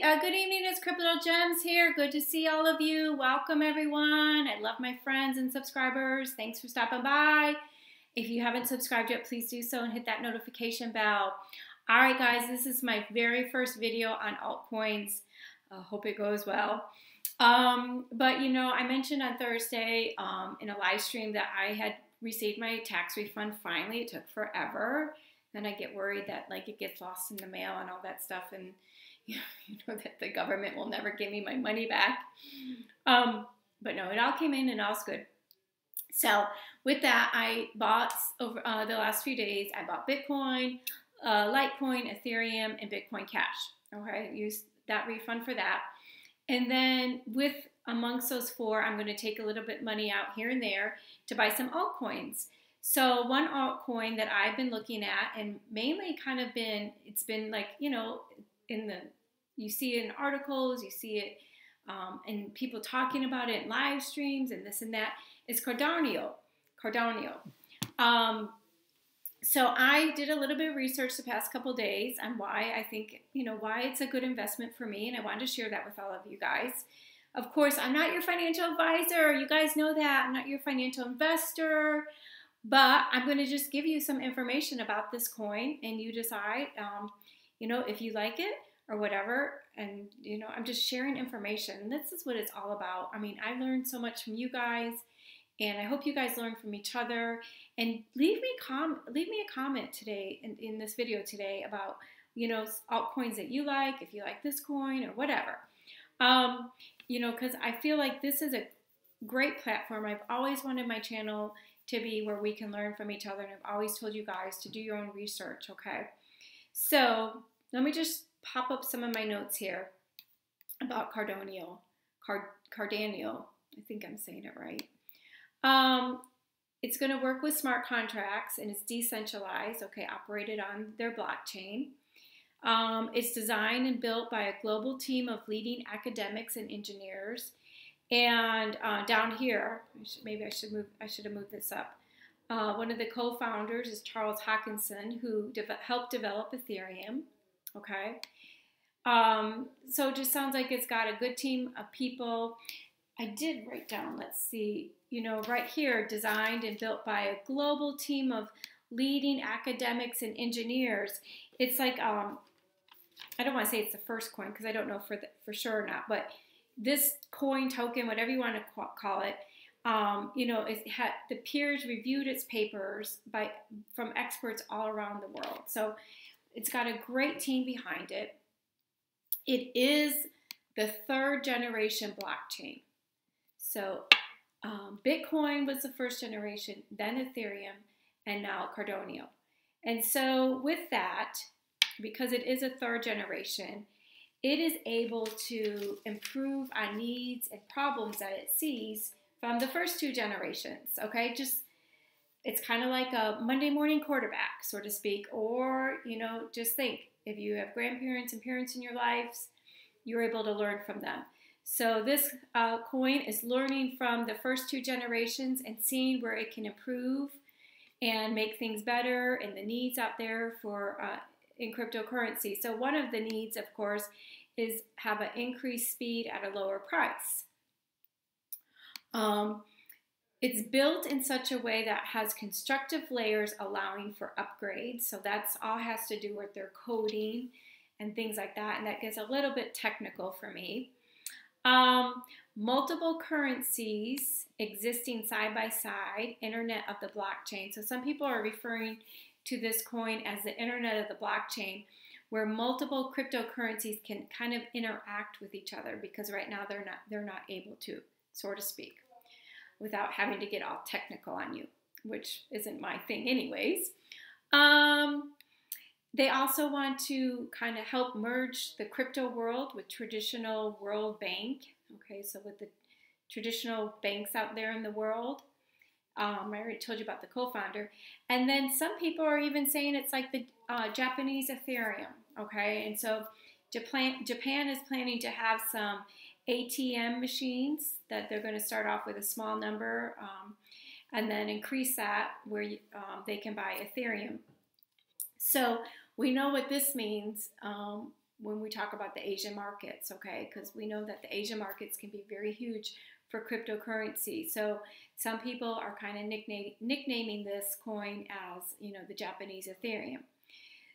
Good evening, it's CryptoGemz here. Good to see all of you. Welcome, everyone. I love my friends and subscribers. Thanks for stopping by. If you haven't subscribed yet, please do so and hit that notification bell. All right, guys, this is my very first video on altcoins. Hope it goes well. But, you know, I mentioned on Thursday in a live stream that I had received my tax refund finally. It took forever. Then I get worried that, like, it gets lost in the mail and all that stuff, and you know that the government will never give me my money back. But no, it all came in and all's good. So with that, I bought over the last few days. I bought Bitcoin, Litecoin, Ethereum, and Bitcoin Cash. Okay, I used that refund for that. And then with amongst those four, I'm going to take a little bit money out here and there to buy some altcoins. So one altcoin that I've been looking at and mainly kind of been, it's been like, you know, you see it in articles, you see it and people talking about it in live streams and this and that, is Cardano. So I did a little bit of research the past couple days on why I think, you know, why it's a good investment for me, and I wanted to share that with all of you guys. Of course, I'm not your financial advisor. You guys know that. I'm not your financial investor. But I'm going to just give you some information about this coin, and you decide, you know, if you like it or whatever. And, you know, I'm just sharing information. And this is what it's all about. I mean, I learned so much from you guys, and I hope you guys learn from each other. And leave me a comment today in this video today about, you know, altcoins that you like, if you like this coin or whatever. You know, because I feel like this is a great platform. I've always wanted my channel to be where we can learn from each other, and I've always told you guys to do your own research, okay? So let me just pop up some of my notes here about Cardano. Cardano, I think I'm saying it right. It's going to work with smart contracts, and it's decentralized, okay, operated on their blockchain. It's designed and built by a global team of leading academics and engineers. And down here, maybe I should have moved this up. One of the co-founders is Charles Hoskinson, who helped develop Ethereum. Okay, so it just sounds like it's got a good team of people. I did write down, let's see, you know, right here, designed and built by a global team of leading academics and engineers. It's like, I don't want to say it's the first coin because I don't know for sure or not, but this coin token, whatever you want to call it, you know, the peers reviewed its papers from experts all around the world. So it's got a great team behind it. It is the third generation blockchain. So Bitcoin was the first generation, then Ethereum, and now Cardano. And so with that, because it is a third generation, it is able to improve on needs and problems that it sees from the first two generations, okay? It's kind of like a Monday morning quarterback, so to speak, or, you know, just think, if you have grandparents and parents in your lives, you're able to learn from them. So this coin is learning from the first two generations and seeing where it can improve and make things better and the needs out there for in cryptocurrency. So one of the needs, of course, is have an increased speed at a lower price. It's built in such a way that has constructive layers allowing for upgrades. So that's all has to do with their coding and things like that. And that gets a little bit technical for me. Multiple currencies existing side by side, internet of the blockchain. So some people are referring to this coin as the internet of the blockchain, where multiple cryptocurrencies can kind of interact with each other, because right now they're not able to, so to speak, without having to get all technical on you, which isn't my thing anyways. They also want to kind of help merge the crypto world with traditional world bank. Okay, so with the traditional banks out there in the world. I already told you about the co-founder. And then some people are even saying it's like the Japanese Ethereum, okay? And so Japan is planning to have some ATM machines that they're going to start off with a small number and then increase that where they can buy Ethereum. So we know what this means when we talk about the Asian markets, okay? Because we know that the Asian markets can be very huge for cryptocurrency. So some people are kind of nicknaming this coin as, you know, the Japanese Ethereum.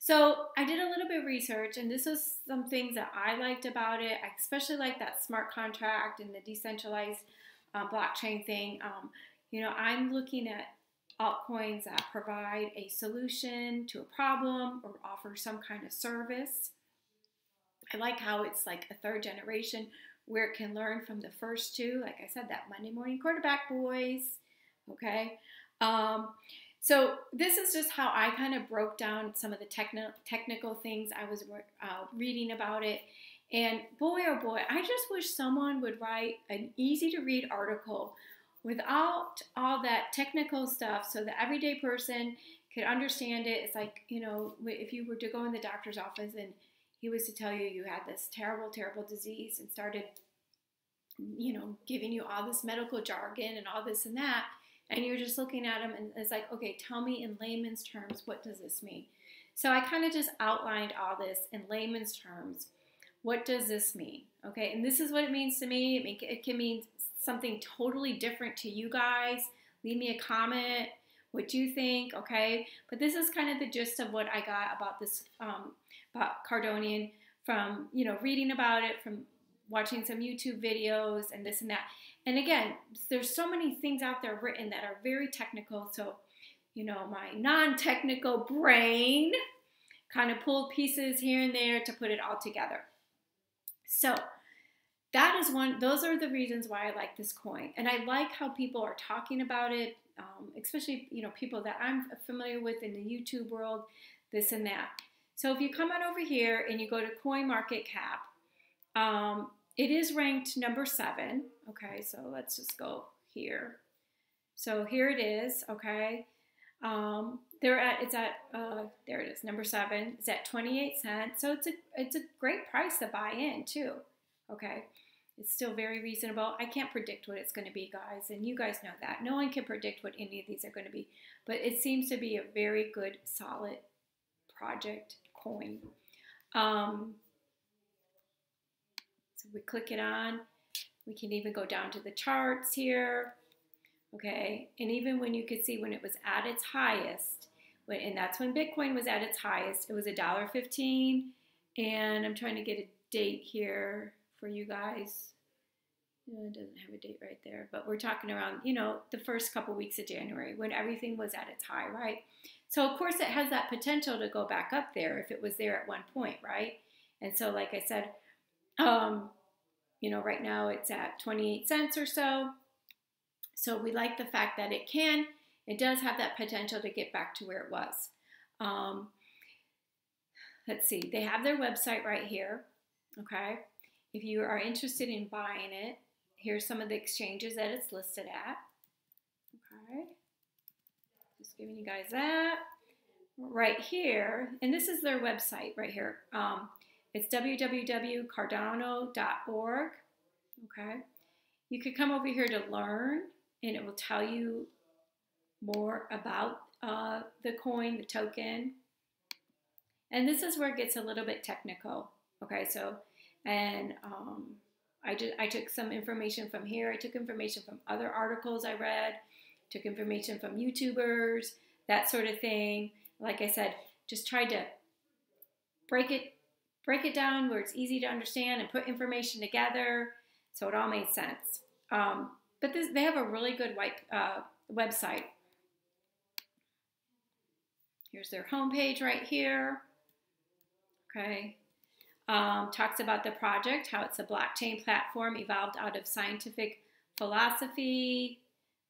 So I did a little bit of research, and this was some things that I liked about it. I especially like that smart contract and the decentralized blockchain thing. You know, I'm looking at altcoins that provide a solution to a problem or offer some kind of service. I like how it's like a third generation where it can learn from the first two. Like I said, that Monday morning quarterback boys. Okay. So this is just how I kind of broke down some of the technical things I was reading about it. And boy, oh boy, I just wish someone would write an easy to read article without all that technical stuff so the everyday person could understand it. It's like, you know, if you were to go in the doctor's office and he was to tell you you had this terrible, terrible disease and started, you know, giving you all this medical jargon and all this and that, and you're just looking at him and it's like, okay, tell me in layman's terms, what does this mean? So I kind of just outlined all this in layman's terms. What does this mean? Okay, and this is what it means to me. It can mean something totally different to you guys. Leave me a comment, what you think, okay? But this is kind of the gist of what I got about this, about Cardano from, you know, reading about it, from watching some YouTube videos and this and that. And again, there's so many things out there written that are very technical. So, you know, my non-technical brain kind of pulled pieces here and there to put it all together. So that is those are the reasons why I like this coin. And I like how people are talking about it, especially, you know, people that I'm familiar with in the YouTube world, this and that. So if you come on over here and you go to CoinMarketCap, it is ranked number 7. Okay, so let's just go here. So here it is. Okay, there it is, number 7. It's at 28 cents. So it's a great price to buy in too. Okay, it's still very reasonable. I can't predict what it's going to be, guys, and you guys know that. No one can predict what any of these are going to be, but it seems to be a very good, solid project coin. So we click it on. We can even go down to the charts here. Okay, and even when you could see when it was at its highest, and that's when Bitcoin was at its highest, it was $1.15. And I'm trying to get a date here for you guys. It doesn't have a date right there, but we're talking around, you know, the first couple weeks of January when everything was at its high, right? So of course it has that potential to go back up there if it was there at one point, right? And so like I said, you know, right now it's at 28 cents or so. So we like the fact that it does have that potential to get back to where it was. Let's see, they have their website right here, okay? If you are interested in buying it, here's some of the exchanges that it's listed at, okay? Just giving you guys that. Right here, and this is their website right here. It's www.cardano.org, okay? You could come over here to learn, and it will tell you more about the coin, the token. And this is where it gets a little bit technical, okay? So, and I took some information from here. I took information from other articles I read, took information from YouTubers, that sort of thing. Like I said, just tried to break it down where it's easy to understand and put information together so it all made sense. But they have a really good website. Here's their homepage right here. Okay. Talks about the project, how it's a blockchain platform evolved out of scientific philosophy.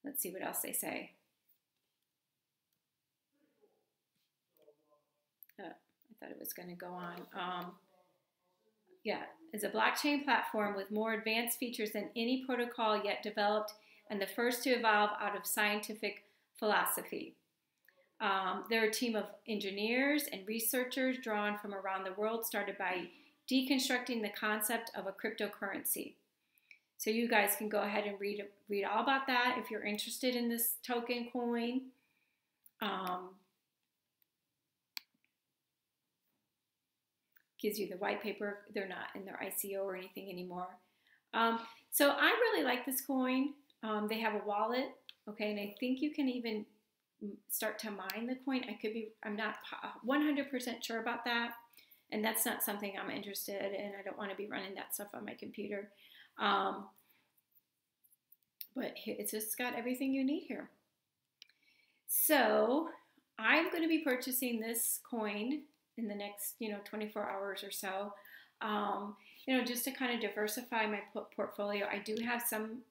Let's see what else they say. I thought it was going to go on. Yeah, it's a blockchain platform with more advanced features than any protocol yet developed and the first to evolve out of scientific philosophy. They're a team of engineers and researchers drawn from around the world, started by deconstructing the concept of a cryptocurrency. So you guys can go ahead and read all about that if you're interested in this token coin. gives you the white paper. They're not in their ICO or anything anymore. So I really like this coin. They have a wallet, okay, and I think you can even start to mine the coin. I'm not 100% sure about that, and that's not something I'm interested in. I don't want to be running that stuff on my computer. But it's just got everything you need here. So I'm going to be purchasing this coin in the next, 24 hours or so, just to kind of diversify my portfolio. I do have some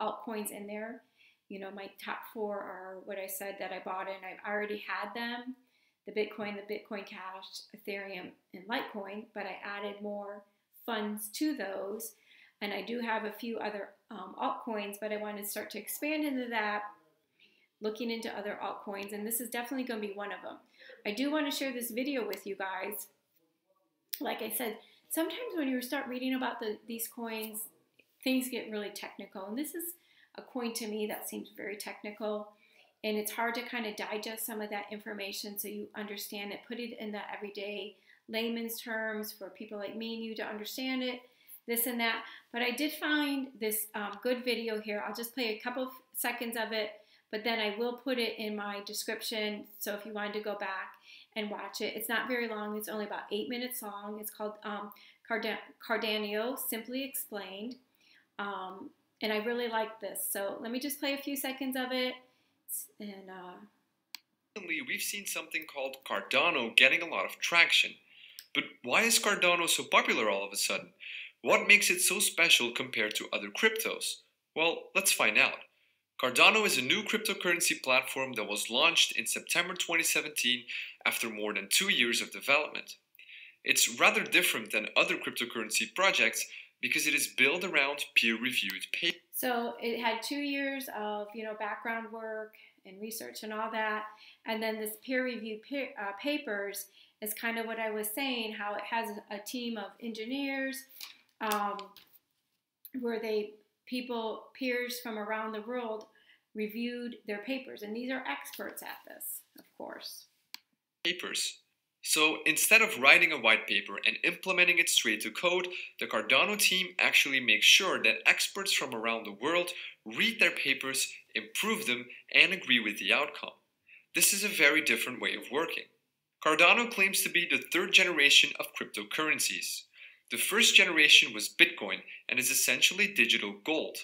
altcoins in there. My top 4 are what I said that I bought in. I already had them, the Bitcoin Cash, Ethereum, and Litecoin, but I added more funds to those. And I do have a few other altcoins, but I want to start to expand into that, looking into other altcoins, and this is definitely going to be one of them. I do want to share this video with you guys. Like I said, sometimes when you start reading about these coins, things get really technical, and this is a coin to me that seems very technical, and it's hard to kind of digest some of that information so you understand it, put it in the everyday layman's terms for people like me and you to understand it, this and that. But I did find this good video here. I'll just play a couple of seconds of it, but then I will put it in my description, so if you wanted to go back and watch it. It's not very long. It's only about 8 minutes long. It's called Cardano, Simply Explained. And I really like this. So let me just play a few seconds of it. And recently, we've seen something called Cardano getting a lot of traction. But why is Cardano so popular all of a sudden? What makes it so special compared to other cryptos? Well, let's find out. Cardano is a new cryptocurrency platform that was launched in September 2017 after more than 2 years of development. It's rather different than other cryptocurrency projects because it is built around peer-reviewed papers. So it had 2 years of background work and research and all that, and then this peer-reviewed papers is kind of what I was saying, how it has a team of engineers where peers from around the world reviewed their papers, and these are experts at this, of course. Papers. So instead of writing a white paper and implementing it straight to code, the Cardano team actually makes sure that experts from around the world read their papers, improve them, and agree with the outcome. This is a very different way of working. Cardano claims to be the 3rd generation of cryptocurrencies. The first generation was Bitcoin and is essentially digital gold.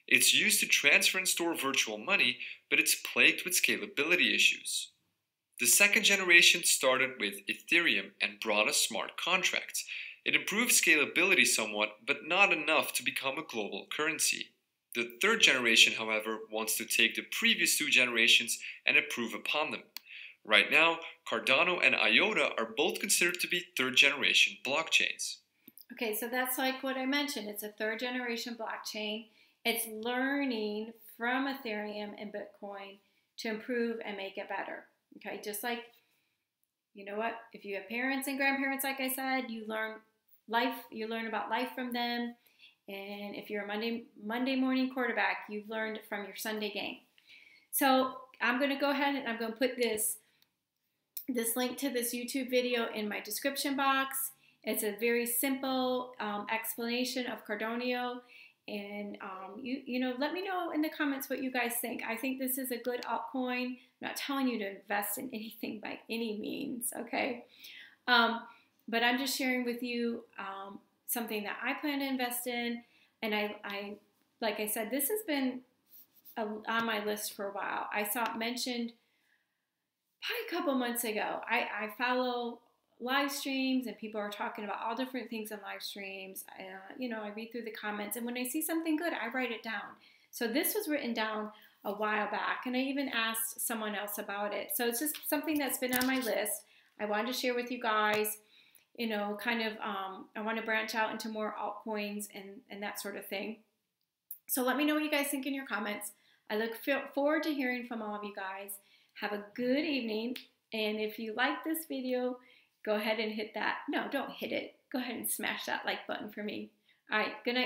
It's used to transfer and store virtual money, but it's plagued with scalability issues. The 2nd generation started with Ethereum and brought us smart contracts. It improved scalability somewhat, but not enough to become a global currency. The 3rd generation, however, wants to take the previous 2 generations and improve upon them. Right now, Cardano and IOTA are both considered to be 3rd generation blockchains. Okay, so that's like what I mentioned. It's a 3rd generation blockchain. It's learning from Ethereum and Bitcoin to improve and make it better. Okay, just like, if you have parents and grandparents, like I said, you learn about life from them. And if you're a Monday morning quarterback, you've learned from your Sunday game. So I'm going to go ahead and I'm going to put this link to this YouTube video in my description box. It's a very simple explanation of Cardano. And let me know in the comments what you guys think. I think this is a good altcoin. I'm not telling you to invest in anything by any means, okay? But I'm just sharing with you something that I plan to invest in. And I like I said, this has been on my list for a while. I saw it mentioned probably a couple months ago. I follow live streams and people are talking about all different things in live streams. I read through the comments, and when I see something good, I write it down. So this was written down a while back, and I even asked someone else about it. So it's just something that's been on my list. I wanted to share with you guys, I want to branch out into more altcoins and that sort of thing. So let me know what you guys think in your comments. I look forward to hearing from all of you guys. Have a good evening, and if you like this video, go ahead and hit that. No, don't hit it. Go ahead and smash that like button for me. All right, good night.